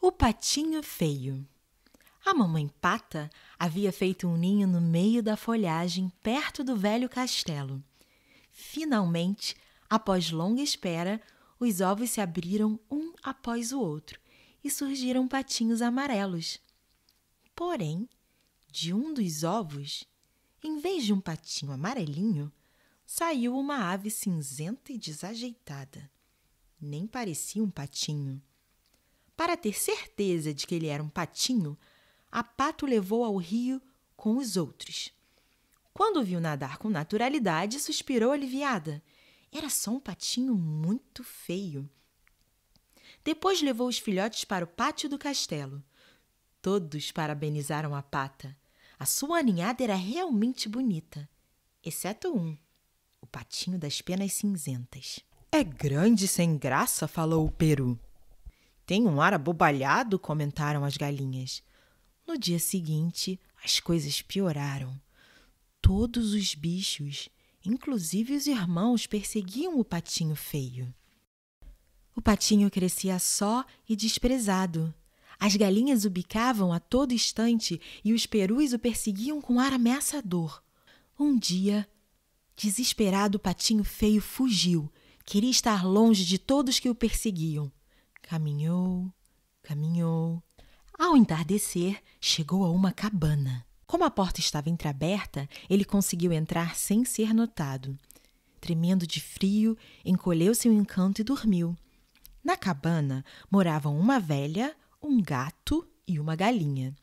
O patinho feio. A mamãe Pata havia feito um ninho no meio da folhagem, perto do velho castelo. Finalmente, após longa espera, os ovos se abriram um após o outro e surgiram patinhos amarelos. Porém, de um dos ovos, em vez de um patinho amarelinho, saiu uma ave cinzenta e desajeitada. Nem parecia um patinho. Para ter certeza de que ele era um patinho, a Pata o levou ao rio com os outros. Quando o viu nadar com naturalidade, suspirou aliviada. Era só um patinho muito feio. Depois levou os filhotes para o pátio do castelo. Todos parabenizaram a Pata. A sua ninhada era realmente bonita, exceto um, o patinho das penas cinzentas. "É grande sem graça", falou o peru. "Tem um ar abobalhado", comentaram as galinhas. No dia seguinte, as coisas pioraram. Todos os bichos, inclusive os irmãos, perseguiam o patinho feio. O patinho crescia só e desprezado. As galinhas o bicavam a todo instante e os perus o perseguiam com ar ameaçador. Um dia, desesperado, o patinho feio fugiu. Queria estar longe de todos que o perseguiam. Caminhou, caminhou. Ao entardecer, chegou a uma cabana. Como a porta estava entreaberta, ele conseguiu entrar sem ser notado. Tremendo de frio, encolheu-se em um canto e dormiu. Na cabana moravam uma velha, um gato e uma galinha.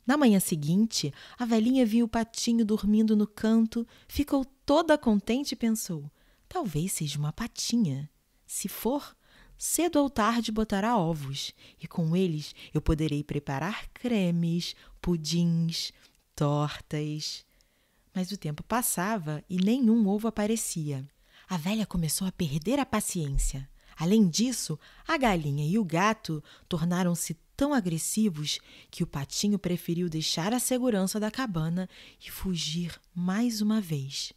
Na manhã seguinte, a velhinha viu o patinho dormindo no canto, ficou toda contente e pensou: talvez seja uma patinha. Se for, cedo ou tarde botará ovos, e com eles eu poderei preparar cremes, pudins, tortas. Mas o tempo passava e nenhum ovo aparecia. A velha começou a perder a paciência. Além disso, a galinha e o gato tornaram-se tão agressivos que o patinho preferiu deixar a segurança da cabana e fugir mais uma vez.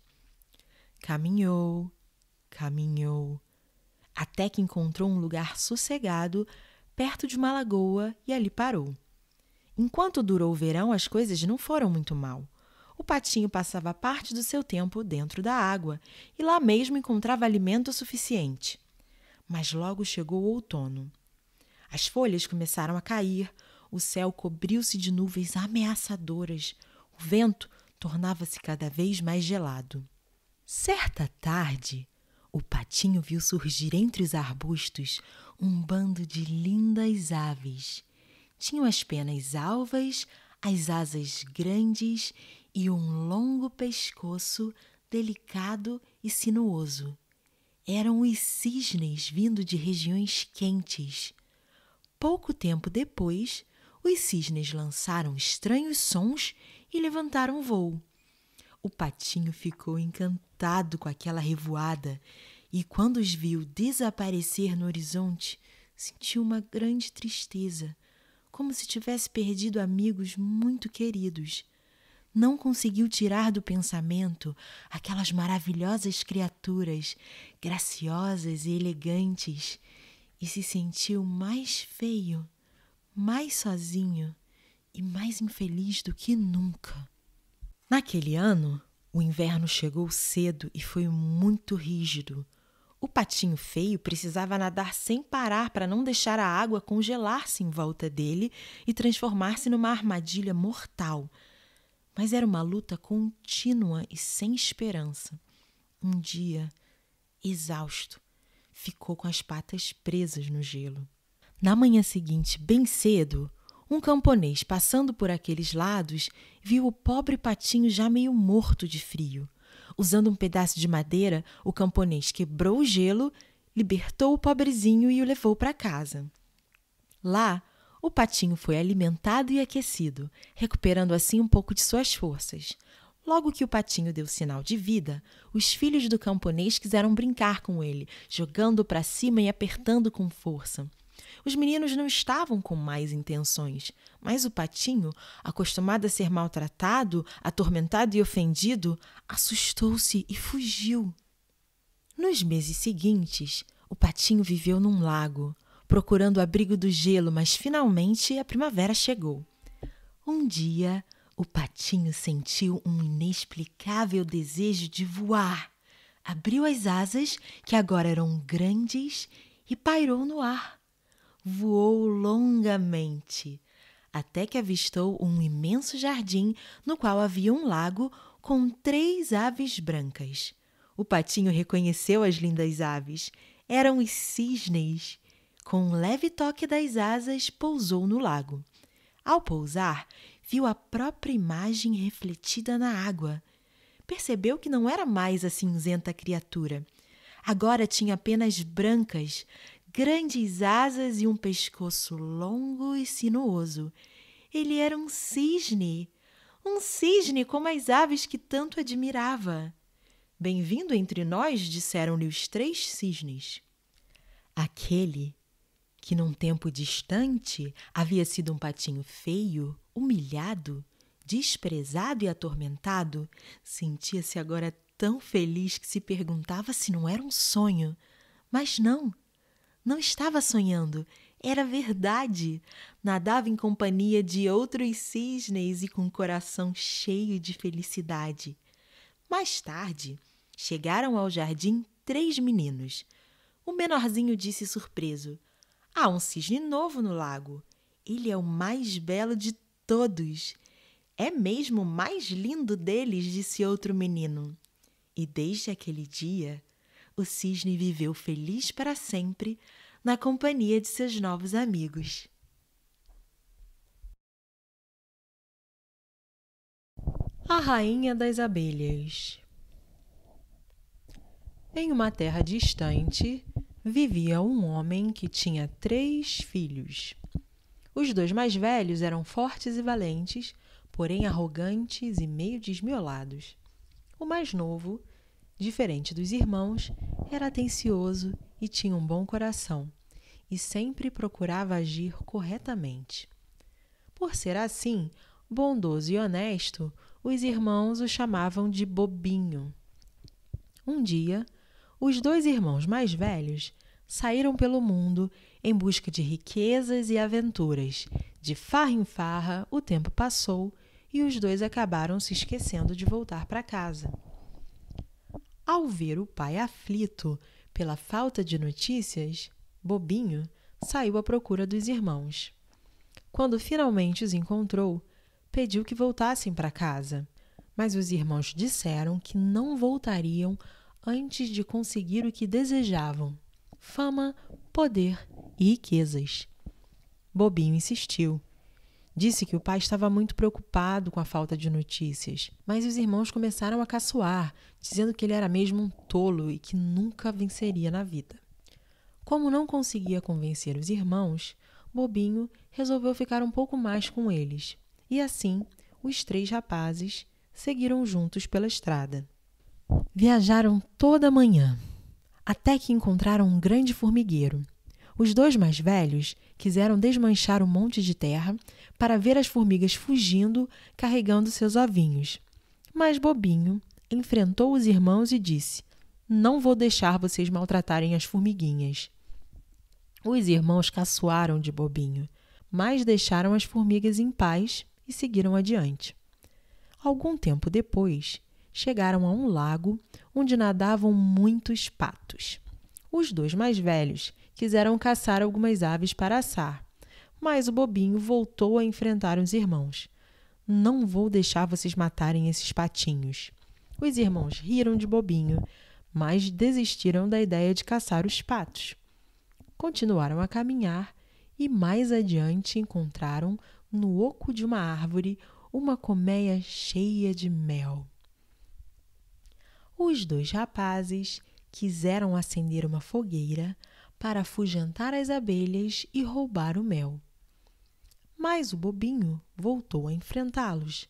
Caminhou, caminhou, até que encontrou um lugar sossegado perto de uma lagoa e ali parou. Enquanto durou o verão, as coisas não foram muito mal. O patinho passava parte do seu tempo dentro da água e lá mesmo encontrava alimento suficiente. Mas logo chegou o outono. As folhas começaram a cair, o céu cobriu-se de nuvens ameaçadoras, o vento tornava-se cada vez mais gelado. Certa tarde, o patinho viu surgir entre os arbustos um bando de lindas aves. Tinham as penas alvas, as asas grandes e um longo pescoço delicado e sinuoso. Eram os cisnes vindo de regiões quentes. Pouco tempo depois, os cisnes lançaram estranhos sons e levantaram voo. O patinho ficou encantado com aquela revoada e, quando os viu desaparecer no horizonte, sentiu uma grande tristeza, como se tivesse perdido amigos muito queridos. Não conseguiu tirar do pensamento aquelas maravilhosas criaturas, graciosas e elegantes, e se sentiu mais feio, mais sozinho e mais infeliz do que nunca. Naquele ano, o inverno chegou cedo e foi muito rígido. O patinho feio precisava nadar sem parar para não deixar a água congelar-se em volta dele e transformar-se numa armadilha mortal. Mas era uma luta contínua e sem esperança. Um dia, exausto, ficou com as patas presas no gelo. Na manhã seguinte, bem cedo, um camponês passando por aqueles lados viu o pobre patinho já meio morto de frio. Usando um pedaço de madeira, o camponês quebrou o gelo, libertou o pobrezinho e o levou para casa. Lá, o patinho foi alimentado e aquecido, recuperando assim um pouco de suas forças. Logo que o patinho deu sinal de vida, os filhos do camponês quiseram brincar com ele, jogando para cima e apertando com força. Os meninos não estavam com más intenções, mas o patinho, acostumado a ser maltratado, atormentado e ofendido, assustou-se e fugiu. Nos meses seguintes, o patinho viveu num lago. procurando o abrigo do gelo, mas finalmente a primavera chegou. Um dia, o patinho sentiu um inexplicável desejo de voar. Abriu as asas, que agora eram grandes, e pairou no ar. Voou longamente, até que avistou um imenso jardim no qual havia um lago com 3 aves brancas. O patinho reconheceu as lindas aves. Eram os cisnes. Com um leve toque das asas, pousou no lago. Ao pousar, viu a própria imagem refletida na água. Percebeu que não era mais a cinzenta criatura. Agora tinha penas brancas, grandes asas e um pescoço longo e sinuoso. Ele era um cisne como as aves que tanto admirava. Bem-vindo entre nós, disseram-lhe os 3 cisnes. Aquele que num tempo distante havia sido um patinho feio, humilhado, desprezado e atormentado, sentia-se agora tão feliz que se perguntava se não era um sonho. Mas não estava sonhando, era verdade. Nadava em companhia de outros cisnes e com o coração cheio de felicidade. Mais tarde, chegaram ao jardim 3 meninos. O menorzinho disse surpreso: há um cisne novo no lago. Ele é o mais belo de todos. É mesmo o mais lindo deles, disse outro menino. E desde aquele dia, o cisne viveu feliz para sempre na companhia de seus novos amigos. A Rainha das Abelhas. Em uma terra distante, vivia um homem que tinha 3 filhos. Os 2 mais velhos eram fortes e valentes, porém arrogantes e meio desmiolados. O mais novo, diferente dos irmãos, era atencioso e tinha um bom coração, e sempre procurava agir corretamente. Por ser assim, bondoso e honesto, os irmãos o chamavam de Bobinho. Um dia, os 2 irmãos mais velhos saíram pelo mundo em busca de riquezas e aventuras. De farra em farra, o tempo passou e os 2 acabaram se esquecendo de voltar para casa. Ao ver o pai aflito pela falta de notícias, Bobinho saiu à procura dos irmãos. Quando finalmente os encontrou, pediu que voltassem para casa, mas os irmãos disseram que não voltariam antes de conseguir o que desejavam: fama, poder e riquezas. Bobinho insistiu. Disse que o pai estava muito preocupado com a falta de notícias, mas os irmãos começaram a caçoar, dizendo que ele era mesmo um tolo e que nunca venceria na vida. Como não conseguia convencer os irmãos, Bobinho resolveu ficar um pouco mais com eles. E assim, os 3 rapazes seguiram juntos pela estrada. Viajaram toda a manhã, até que encontraram um grande formigueiro. Os 2 mais velhos quiseram desmanchar um monte de terra para ver as formigas fugindo, carregando seus ovinhos. Mas Bobinho enfrentou os irmãos e disse: não vou deixar vocês maltratarem as formiguinhas. Os irmãos caçoaram de Bobinho, mas deixaram as formigas em paz e seguiram adiante. Algum tempo depois, chegaram a um lago onde nadavam muitos patos. Os 2 mais velhos quiseram caçar algumas aves para assar, mas o Bobinho voltou a enfrentar os irmãos. Não vou deixar vocês matarem esses patinhos. Os irmãos riram de Bobinho, mas desistiram da ideia de caçar os patos. Continuaram a caminhar e mais adiante encontraram, no oco de uma árvore, uma colmeia cheia de mel. Os 2 rapazes quiseram acender uma fogueira para afugentar as abelhas e roubar o mel. Mas o Bobinho voltou a enfrentá-los.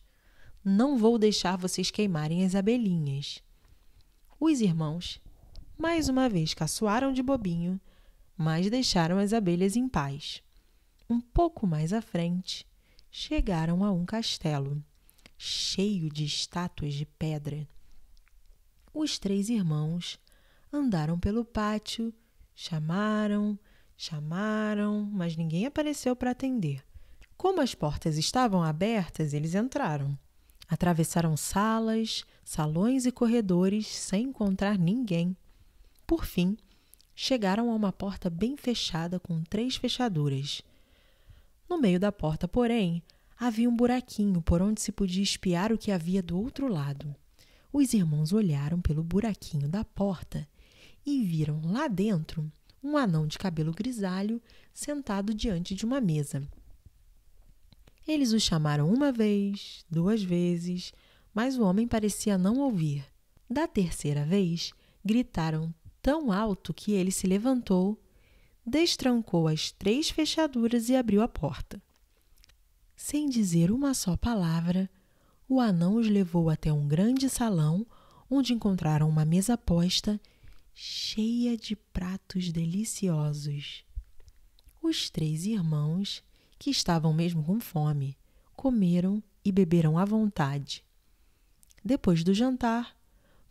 Não vou deixar vocês queimarem as abelhinhas. Os irmãos, mais uma vez, caçoaram de Bobinho, mas deixaram as abelhas em paz. Um pouco mais à frente, chegaram a um castelo, cheio de estátuas de pedra. Os 3 irmãos andaram pelo pátio, chamaram, Chamaram, mas ninguém apareceu para atender. Como as portas estavam abertas, eles entraram. Atravessaram salas, salões e corredores sem encontrar ninguém. Por fim, chegaram a uma porta bem fechada com 3 fechaduras. No meio da porta, porém, havia um buraquinho por onde se podia espiar o que havia do outro lado. Os irmãos olharam pelo buraquinho da porta e viram lá dentro um anão de cabelo grisalho sentado diante de uma mesa. Eles o chamaram 1 vez, 2 vezes, mas o homem parecia não ouvir. Da 3ª vez, gritaram tão alto que ele se levantou, destrancou as 3 fechaduras e abriu a porta. Sem dizer uma só palavra, o anão os levou até um grande salão, onde encontraram uma mesa posta, cheia de pratos deliciosos. Os 3 irmãos, que estavam mesmo com fome, comeram e beberam à vontade. Depois do jantar,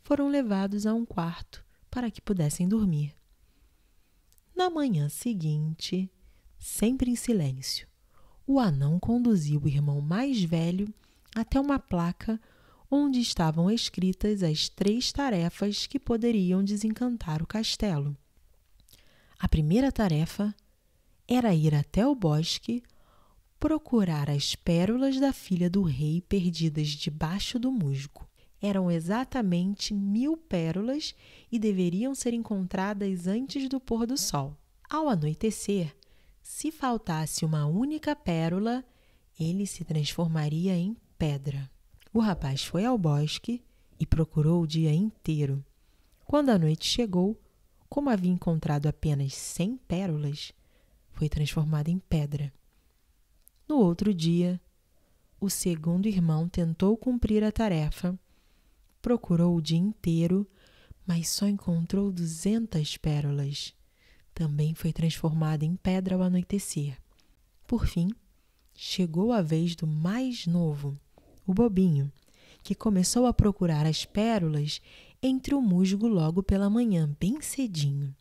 foram levados a um quarto para que pudessem dormir. Na manhã seguinte, sempre em silêncio, o anão conduziu o irmão mais velho até uma placa onde estavam escritas as 3 tarefas que poderiam desencantar o castelo. A primeira tarefa era ir até o bosque, procurar as pérolas da filha do rei perdidas debaixo do musgo. Eram exatamente 1000 pérolas e deveriam ser encontradas antes do pôr do sol. Ao anoitecer, se faltasse uma única pérola, ele se transformaria em pedra. O rapaz foi ao bosque e procurou o dia inteiro. Quando a noite chegou, como havia encontrado apenas 100 pérolas, foi transformado em pedra. No outro dia, o segundo irmão tentou cumprir a tarefa. Procurou o dia inteiro, mas só encontrou 200 pérolas. Também foi transformado em pedra ao anoitecer. Por fim, chegou a vez do mais novo, o bobinho, que começou a procurar as pérolas entre o musgo logo pela manhã, bem cedinho.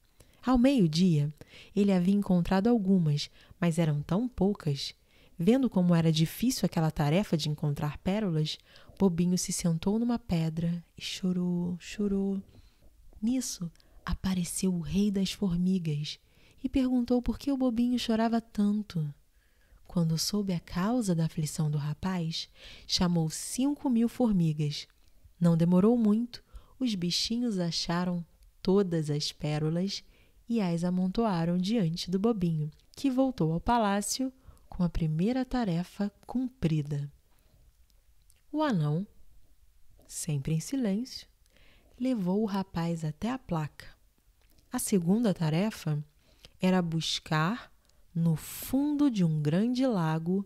Ao meio-dia, ele havia encontrado algumas, mas eram tão poucas. Vendo como era difícil aquela tarefa de encontrar pérolas, Bobinho se sentou numa pedra e chorou, chorou. Nisso, apareceu o rei das formigas e perguntou por que o Bobinho chorava tanto. Quando soube a causa da aflição do rapaz, chamou 5.000 formigas. Não demorou muito, os bichinhos acharam todas as pérolas e as amontoaram diante do Bobinho, que voltou ao palácio com a primeira tarefa cumprida. O anão, sempre em silêncio, levou o rapaz até a placa. A segunda tarefa era buscar, no fundo de um grande lago,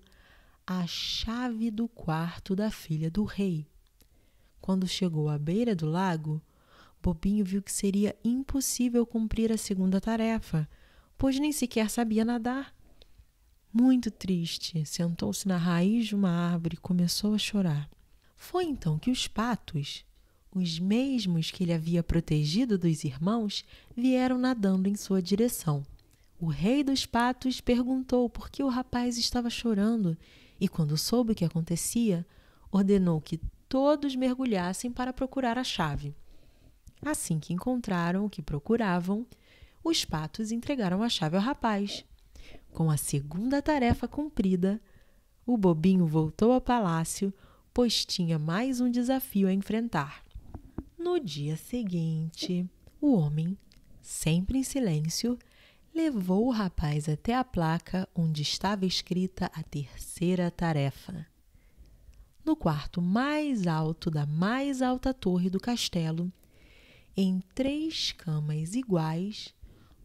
a chave do quarto da filha do rei. Quando chegou à beira do lago, Bobinho viu que seria impossível cumprir a segunda tarefa, pois nem sequer sabia nadar. Muito triste, sentou-se na raiz de uma árvore e começou a chorar. Foi então que os patos, os mesmos que ele havia protegido dos irmãos, vieram nadando em sua direção. O rei dos patos perguntou por que o rapaz estava chorando e, quando soube o que acontecia, ordenou que todos mergulhassem para procurar a chave. Assim que encontraram o que procuravam, os patos entregaram a chave ao rapaz. Com a segunda tarefa cumprida, o Bobinho voltou ao palácio, pois tinha mais um desafio a enfrentar. No dia seguinte, o homem, sempre em silêncio, levou o rapaz até a placa onde estava escrita a terceira tarefa. No quarto mais alto da mais alta torre do castelo, em 3 camas iguais,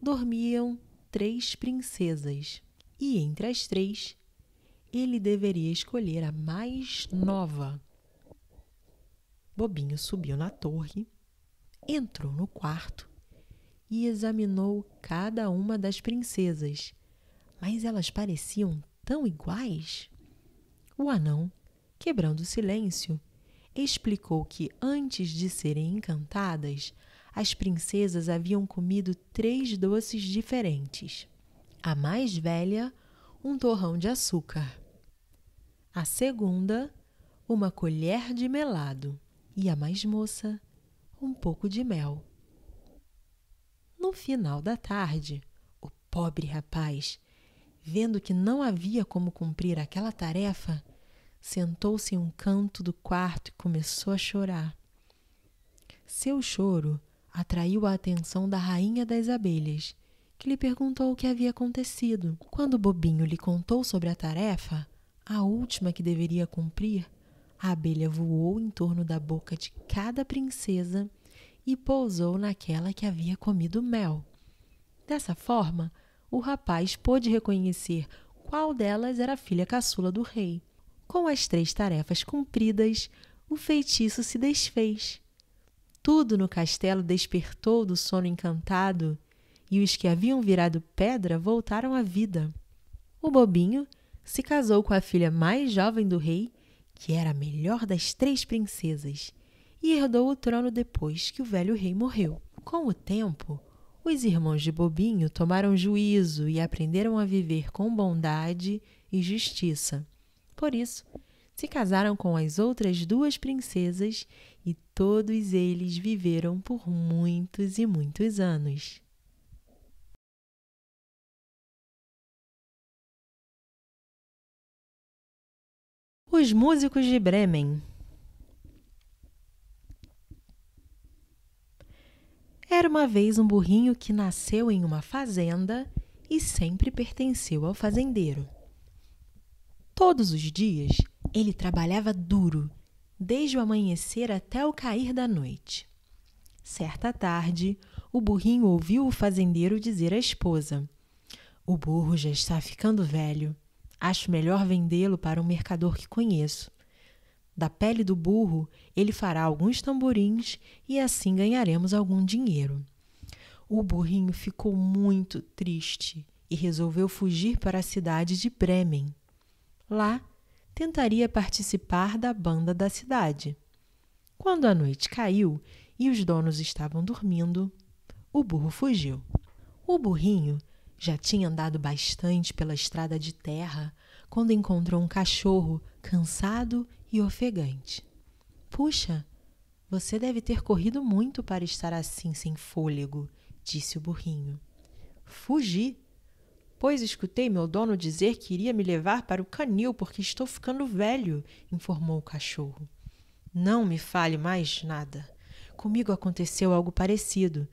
dormiam 3 princesas, e entre as 3, ele deveria escolher a mais nova. Bobinho subiu na torre, entrou no quarto e examinou cada uma das princesas, mas elas pareciam tão iguais. O anão, quebrando o silêncio, explicou que antes de serem encantadas, as princesas haviam comido 3 doces diferentes. A mais velha, um torrão de açúcar. A segunda, uma colher de melado. E a mais moça, um pouco de mel. No final da tarde, o pobre rapaz, vendo que não havia como cumprir aquela tarefa, sentou-se em um canto do quarto e começou a chorar. Seu choro atraiu a atenção da rainha das abelhas, que lhe perguntou o que havia acontecido. Quando o bobinho lhe contou sobre a tarefa, a última que deveria cumprir, a abelha voou em torno da boca de cada princesa e pousou naquela que havia comido mel. Dessa forma, o rapaz pôde reconhecer qual delas era a filha caçula do rei. Com as 3 tarefas cumpridas, o feitiço se desfez. Tudo no castelo despertou do sono encantado e os que haviam virado pedra voltaram à vida. O bobinho se casou com a filha mais jovem do rei, que era a melhor das 3 princesas, e herdou o trono depois que o velho rei morreu. Com o tempo, os irmãos de Bobinho tomaram juízo e aprenderam a viver com bondade e justiça. Por isso, se casaram com as outras 2 princesas e todos eles viveram por muitos e muitos anos. Os músicos de Bremen. Era uma vez um burrinho que nasceu em uma fazenda e sempre pertenceu ao fazendeiro. Todos os dias ele trabalhava duro, desde o amanhecer até o cair da noite. Certa tarde, o burrinho ouviu o fazendeiro dizer à esposa: "O burro já está ficando velho. Acho melhor vendê-lo para um mercador que conheço. Da pele do burro, ele fará alguns tamborins e assim ganharemos algum dinheiro." O burrinho ficou muito triste e resolveu fugir para a cidade de Bremen. Lá, tentaria participar da banda da cidade. Quando a noite caiu e os donos estavam dormindo, o burro fugiu. O burrinho já tinha andado bastante pela estrada de terra quando encontrou um cachorro cansado e ofegante. "Puxa, você deve ter corrido muito para estar assim sem fôlego", disse o burrinho. "Fugi, pois escutei meu dono dizer que iria me levar para o canil porque estou ficando velho", informou o cachorro. "Não me fale mais nada. Comigo aconteceu algo parecido.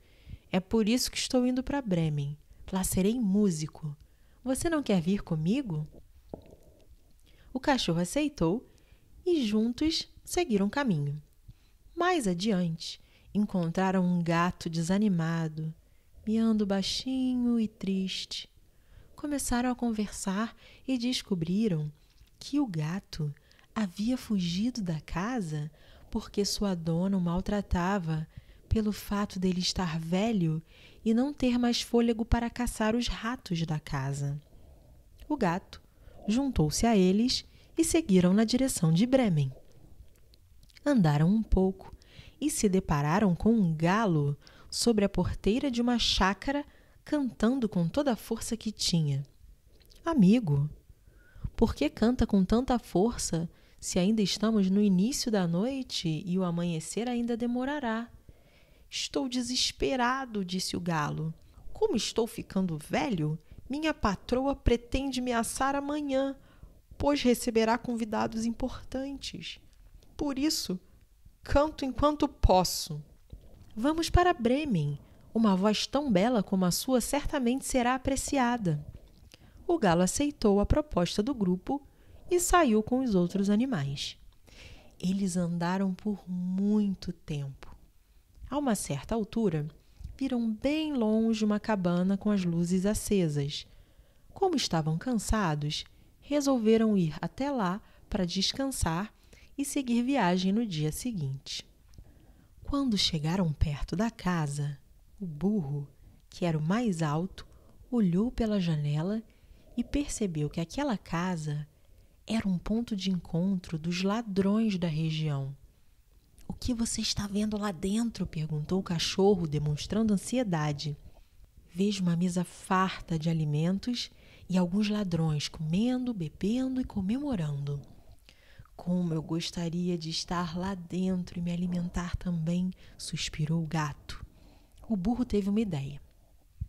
É por isso que estou indo para Bremen. Lá serei músico. Você não quer vir comigo?" O cachorro aceitou e juntos seguiram caminho. Mais adiante, encontraram um gato desanimado, miando baixinho e triste. Começaram a conversar e descobriram que o gato havia fugido da casa porque sua dona o maltratava pelo fato dele estar velho e não ter mais fôlego para caçar os ratos da casa. O gato juntou-se a eles e seguiram na direção de Bremen. Andaram um pouco e se depararam com um galo sobre a porteira de uma chácara cantando com toda a força que tinha. "Amigo, por que canta com tanta força se ainda estamos no início da noite e o amanhecer ainda demorará?" "Estou desesperado", disse o galo. "Como estou ficando velho, minha patroa pretende me assar amanhã, pois receberá convidados importantes. Por isso, canto enquanto posso." "Vamos para Bremen. Uma voz tão bela como a sua certamente será apreciada." O galo aceitou a proposta do grupo e saiu com os outros animais. Eles andaram por muito tempo. A uma certa altura, viram bem longe uma cabana com as luzes acesas. Como estavam cansados, resolveram ir até lá para descansar e seguir viagem no dia seguinte. Quando chegaram perto da casa, o burro, que era o mais alto, olhou pela janela e percebeu que aquela casa era um ponto de encontro dos ladrões da região. "O que você está vendo lá dentro?", perguntou o cachorro, demonstrando ansiedade. vejo uma mesa farta de alimentos e alguns ladrões comendo, bebendo e comemorando. Como eu gostaria de estar lá dentro e me alimentar também, suspirou o gato. O burro teve uma ideia.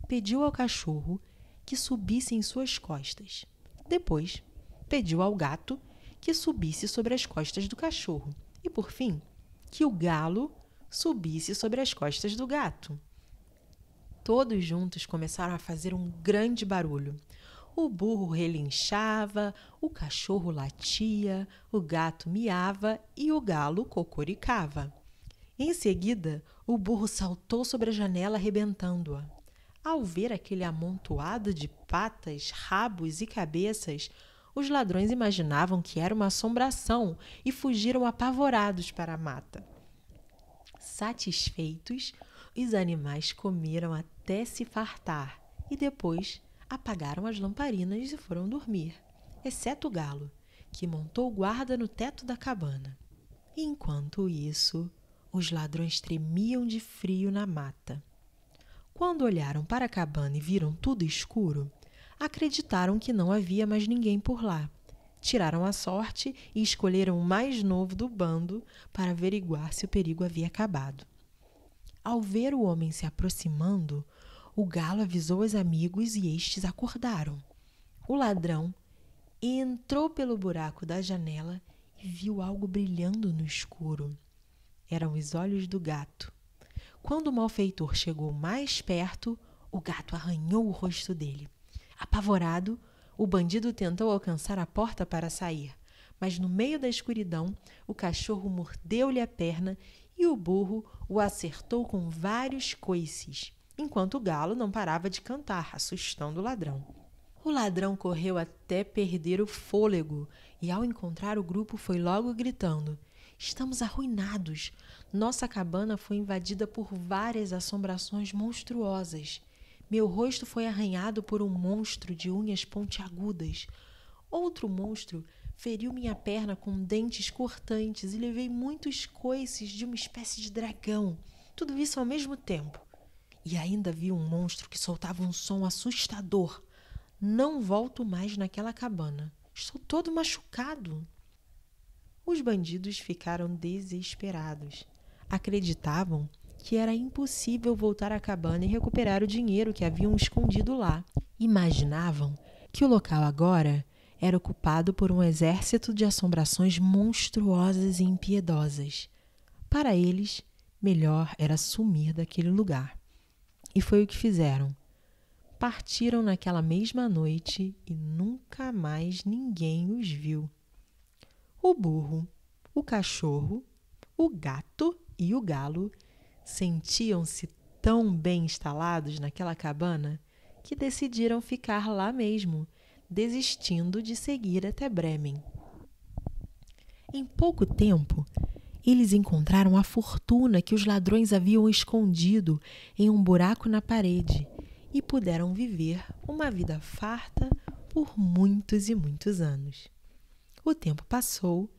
Pediu ao cachorro que subisse em suas costas. Depois, pediu ao gato que subisse sobre as costas do cachorro. E, por fim, que o galo subisse sobre as costas do gato. Todos juntos começaram a fazer um grande barulho. O burro relinchava, o cachorro latia, o gato miava e o galo cocoricava. Em seguida, o burro saltou sobre a janela, arrebentando-a. Ao ver aquele amontoado de patas, rabos e cabeças, os ladrões imaginavam que era uma assombração e fugiram apavorados para a mata. Satisfeitos, os animais comeram até se fartar e depois apagaram as lamparinas e foram dormir, exceto o galo, que montou guarda no teto da cabana. Enquanto isso, os ladrões tremiam de frio na mata. Quando olharam para a cabana e viram tudo escuro, acreditaram que não havia mais ninguém por lá. Tiraram a sorte e escolheram o mais novo do bando para averiguar se o perigo havia acabado. Ao ver o homem se aproximando, o galo avisou os amigos e estes acordaram. O ladrão entrou pelo buraco da janela e viu algo brilhando no escuro. Eram os olhos do gato. Quando o malfeitor chegou mais perto, o gato arranhou o rosto dele. Apavorado, o bandido tentou alcançar a porta para sair, mas no meio da escuridão, o cachorro mordeu-lhe a perna e o burro o acertou com vários coices, enquanto o galo não parava de cantar, assustando o ladrão. O ladrão correu até perder o fôlego e, ao encontrar o grupo, foi logo gritando: "Estamos arruinados! Nossa cabana foi invadida por várias assombrações monstruosas. Meu rosto foi arranhado por um monstro de unhas pontiagudas. Outro monstro feriu minha perna com dentes cortantes e levei muitos coices de uma espécie de dragão. Tudo isso ao mesmo tempo. E ainda vi um monstro que soltava um som assustador. Não volto mais naquela cabana. Estou todo machucado." Os bandidos ficaram desesperados. Acreditavam que era impossível voltar à cabana e recuperar o dinheiro que haviam escondido lá. Imaginavam que o local agora era ocupado por um exército de assombrações monstruosas e impiedosas. Para eles, melhor era sumir daquele lugar. E foi o que fizeram. Partiram naquela mesma noite e nunca mais ninguém os viu. O burro, o cachorro, o gato e o galo sentiam-se tão bem instalados naquela cabana que decidiram ficar lá mesmo, desistindo de seguir até Bremen. Em pouco tempo, eles encontraram a fortuna que os ladrões haviam escondido em um buraco na parede e puderam viver uma vida farta por muitos e muitos anos. O tempo passou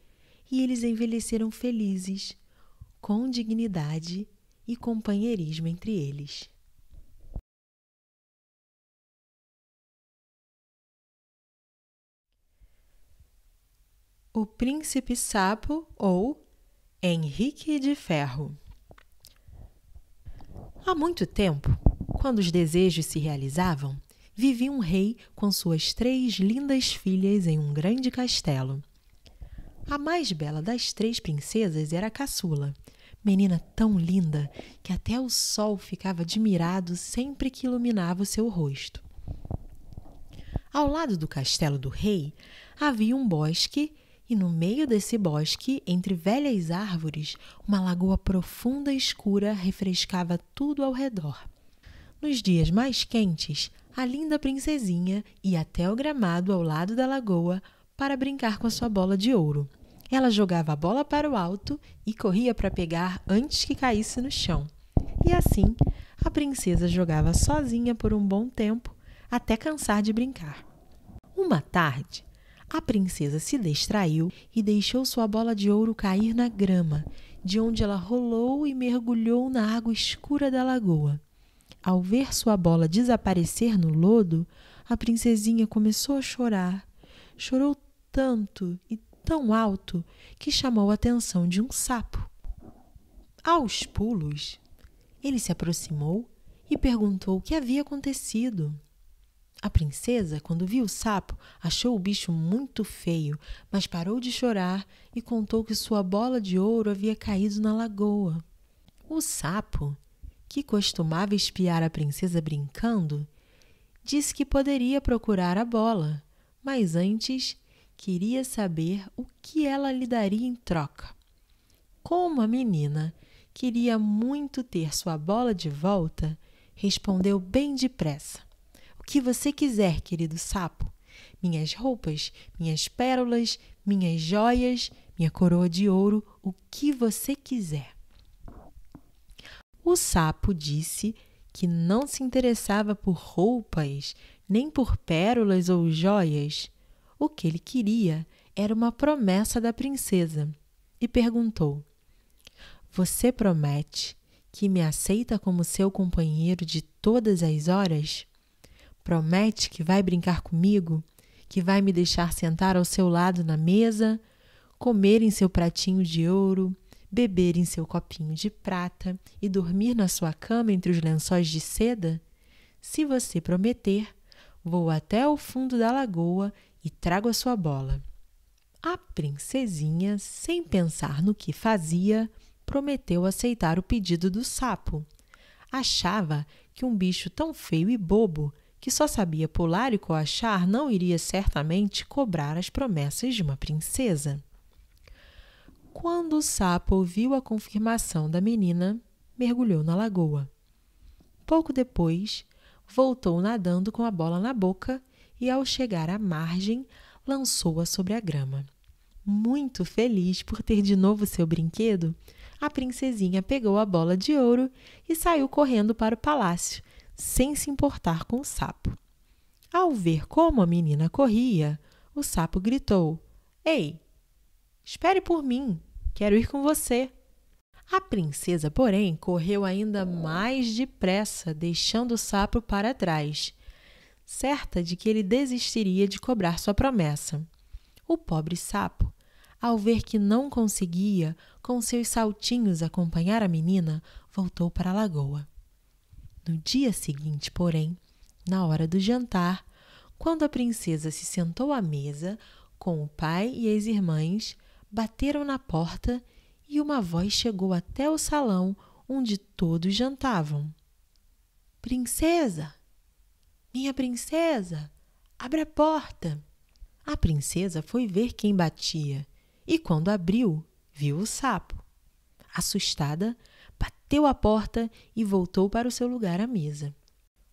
e eles envelheceram felizes, com dignidade e companheirismo entre eles. O Príncipe Sapo ou Henrique de Ferro. Há muito tempo, quando os desejos se realizavam, vivia um rei com suas 3 lindas filhas em um grande castelo. A mais bela das 3 princesas era a caçula, menina tão linda que até o sol ficava admirado sempre que iluminava o seu rosto. Ao lado do castelo do rei havia um bosque e no meio desse bosque, entre velhas árvores, uma lagoa profunda e escura refrescava tudo ao redor. Nos dias mais quentes, a linda princesinha ia até o gramado ao lado da lagoa para brincar com a sua bola de ouro. Ela jogava a bola para o alto e corria para pegar antes que caísse no chão. E assim, a princesa jogava sozinha por um bom tempo, até cansar de brincar. Uma tarde, a princesa se distraiu e deixou sua bola de ouro cair na grama, de onde ela rolou e mergulhou na água escura da lagoa. Ao ver sua bola desaparecer no lodo, a princesinha começou a chorar. Chorou tanto e tão alto que chamou a atenção de um sapo. Aos pulos, ele se aproximou e perguntou o que havia acontecido. A princesa, quando viu o sapo, achou o bicho muito feio, mas parou de chorar e contou que sua bola de ouro havia caído na lagoa. O sapo, que costumava espiar a princesa brincando, disse que poderia procurar a bola, mas antes queria saber o que ela lhe daria em troca. Como a menina queria muito ter sua bola de volta, respondeu bem depressa: "O que você quiser, querido sapo. Minhas roupas, minhas pérolas, minhas joias, minha coroa de ouro, o que você quiser." O sapo disse que não se interessava por roupas, nem por pérolas ou joias. O que ele queria era uma promessa da princesa e perguntou: "Você promete que me aceita como seu companheiro de todas as horas? Promete que vai brincar comigo, que vai me deixar sentar ao seu lado na mesa, comer em seu pratinho de ouro, beber em seu copinho de prata e dormir na sua cama entre os lençóis de seda? Se você prometer, vou até o fundo da lagoa e trago a sua bola." A princesinha, sem pensar no que fazia, prometeu aceitar o pedido do sapo. Achava que um bicho tão feio e bobo, que só sabia pular e coachar, não iria certamente cobrar as promessas de uma princesa. Quando o sapo ouviu a confirmação da menina, mergulhou na lagoa. Pouco depois, voltou nadando com a bola na boca e, ao chegar à margem, lançou-a sobre a grama. Muito feliz por ter de novo seu brinquedo, a princesinha pegou a bola de ouro e saiu correndo para o palácio, sem se importar com o sapo. Ao ver como a menina corria, o sapo gritou: "Ei, espere por mim, quero ir com você." A princesa, porém, correu ainda mais depressa, deixando o sapo para trás, certa de que ele desistiria de cobrar sua promessa. O pobre sapo, ao ver que não conseguia, com seus saltinhos, acompanhar a menina, voltou para a lagoa. No dia seguinte, porém, na hora do jantar, quando a princesa se sentou à mesa, com o pai e as irmãs, bateram na porta e uma voz chegou até o salão onde todos jantavam. "Princesa! Minha princesa! Abre a porta!" A princesa foi ver quem batia e, quando abriu, viu o sapo. Assustada, bateu a porta e voltou para o seu lugar à mesa.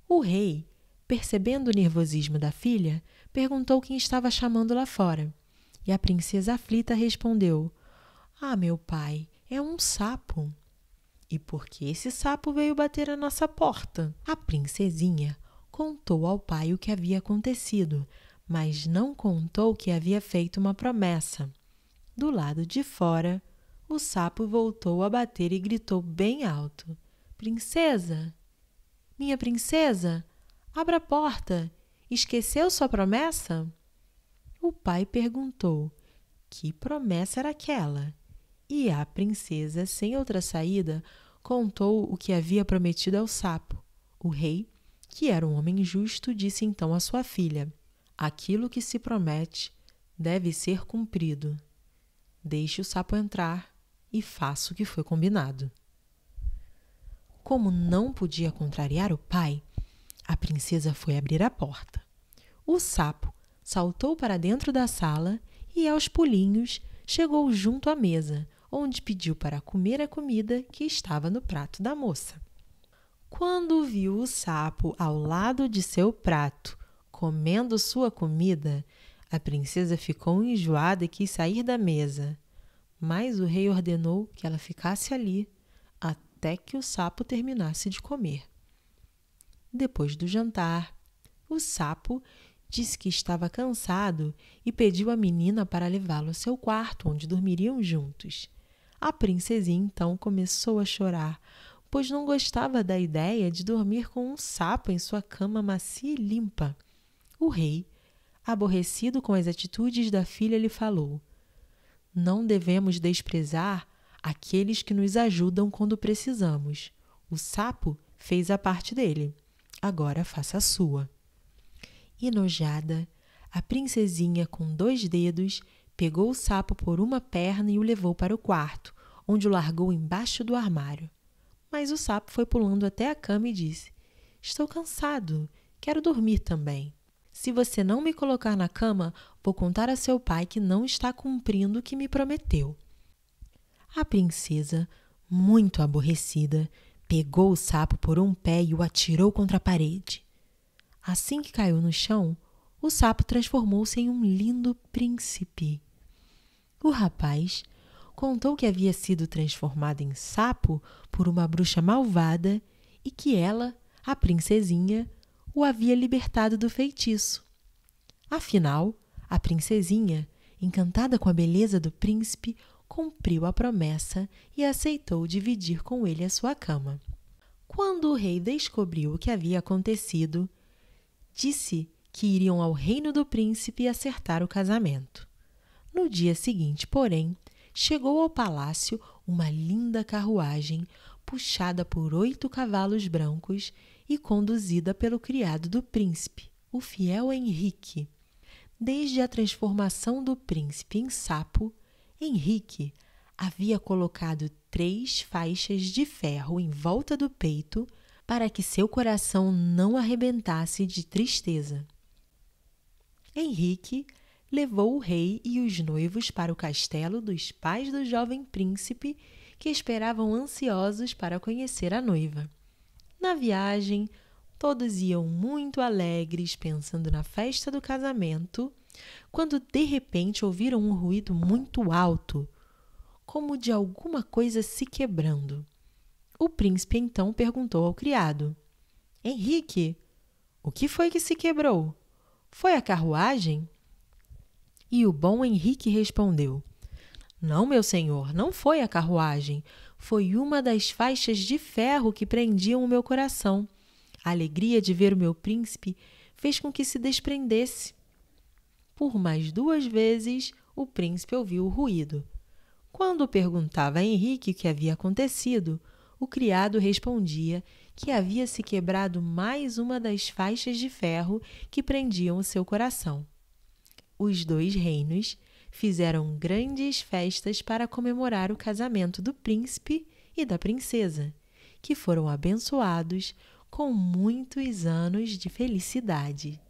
O rei, percebendo o nervosismo da filha, perguntou quem estava chamando lá fora. E a princesa aflita respondeu: "Ah, meu pai, é um sapo." "E por que esse sapo veio bater à nossa porta?" A princesinha contou ao pai o que havia acontecido, mas não contou que havia feito uma promessa. Do lado de fora, o sapo voltou a bater e gritou bem alto: "Princesa! Minha princesa! Abra a porta! Esqueceu sua promessa?" O pai perguntou que promessa era aquela, e a princesa, sem outra saída, contou o que havia prometido ao sapo. O rei, que era um homem justo, disse então à sua filha: "Aquilo que se promete deve ser cumprido. Deixe o sapo entrar e faça o que foi combinado." Como não podia contrariar o pai, a princesa foi abrir a porta. O sapo saltou para dentro da sala e, aos pulinhos, chegou junto à mesa, onde pediu para comer a comida que estava no prato da moça. Quando viu o sapo ao lado de seu prato, comendo sua comida, a princesa ficou enjoada e quis sair da mesa, mas o rei ordenou que ela ficasse ali até que o sapo terminasse de comer. Depois do jantar, o sapo disse que estava cansado e pediu à menina para levá-lo ao seu quarto, onde dormiriam juntos. A princesinha então começou a chorar, pois não gostava da ideia de dormir com um sapo em sua cama macia e limpa. O rei, aborrecido com as atitudes da filha, lhe falou: não devemos desprezar aqueles que nos ajudam quando precisamos. O sapo fez a parte dele, agora faça a sua. Enojada, a princesinha, com 2 dedos, pegou o sapo por uma perna e o levou para o quarto, onde o largou embaixo do armário. Mas o sapo foi pulando até a cama e disse: estou cansado, quero dormir também. Se você não me colocar na cama, vou contar a seu pai que não está cumprindo o que me prometeu. A princesa, muito aborrecida, pegou o sapo por um pé e o atirou contra a parede. Assim que caiu no chão, o sapo transformou-se em um lindo príncipe. O rapaz contou que havia sido transformado em sapo por uma bruxa malvada e que ela, a princesinha, o havia libertado do feitiço. Afinal, a princesinha, encantada com a beleza do príncipe, cumpriu a promessa e aceitou dividir com ele a sua cama. Quando o rei descobriu o que havia acontecido, disse que iriam ao reino do príncipe acertar o casamento. No dia seguinte, porém, chegou ao palácio uma linda carruagem puxada por 8 cavalos brancos e conduzida pelo criado do príncipe, o fiel Henrique. Desde a transformação do príncipe em sapo, Henrique havia colocado 3 faixas de ferro em volta do peito para que seu coração não arrebentasse de tristeza. Henrique levou o rei e os noivos para o castelo dos pais do jovem príncipe, que esperavam ansiosos para conhecer a noiva. Na viagem, todos iam muito alegres, pensando na festa do casamento, quando de repente ouviram um ruído muito alto, como de alguma coisa se quebrando. O príncipe então perguntou ao criado: Henrique, o que foi que se quebrou? Foi a carruagem? E o bom Henrique respondeu: não, meu senhor, não foi a carruagem. Foi uma das faixas de ferro que prendiam o meu coração. A alegria de ver o meu príncipe fez com que se desprendesse. Por mais 2 vezes, o príncipe ouviu o ruído. Quando perguntava a Henrique o que havia acontecido, o criado respondia que havia se quebrado mais uma das faixas de ferro que prendiam o seu coração. Os 2 reinos fizeram grandes festas para comemorar o casamento do príncipe e da princesa, que foram abençoados com muitos anos de felicidade.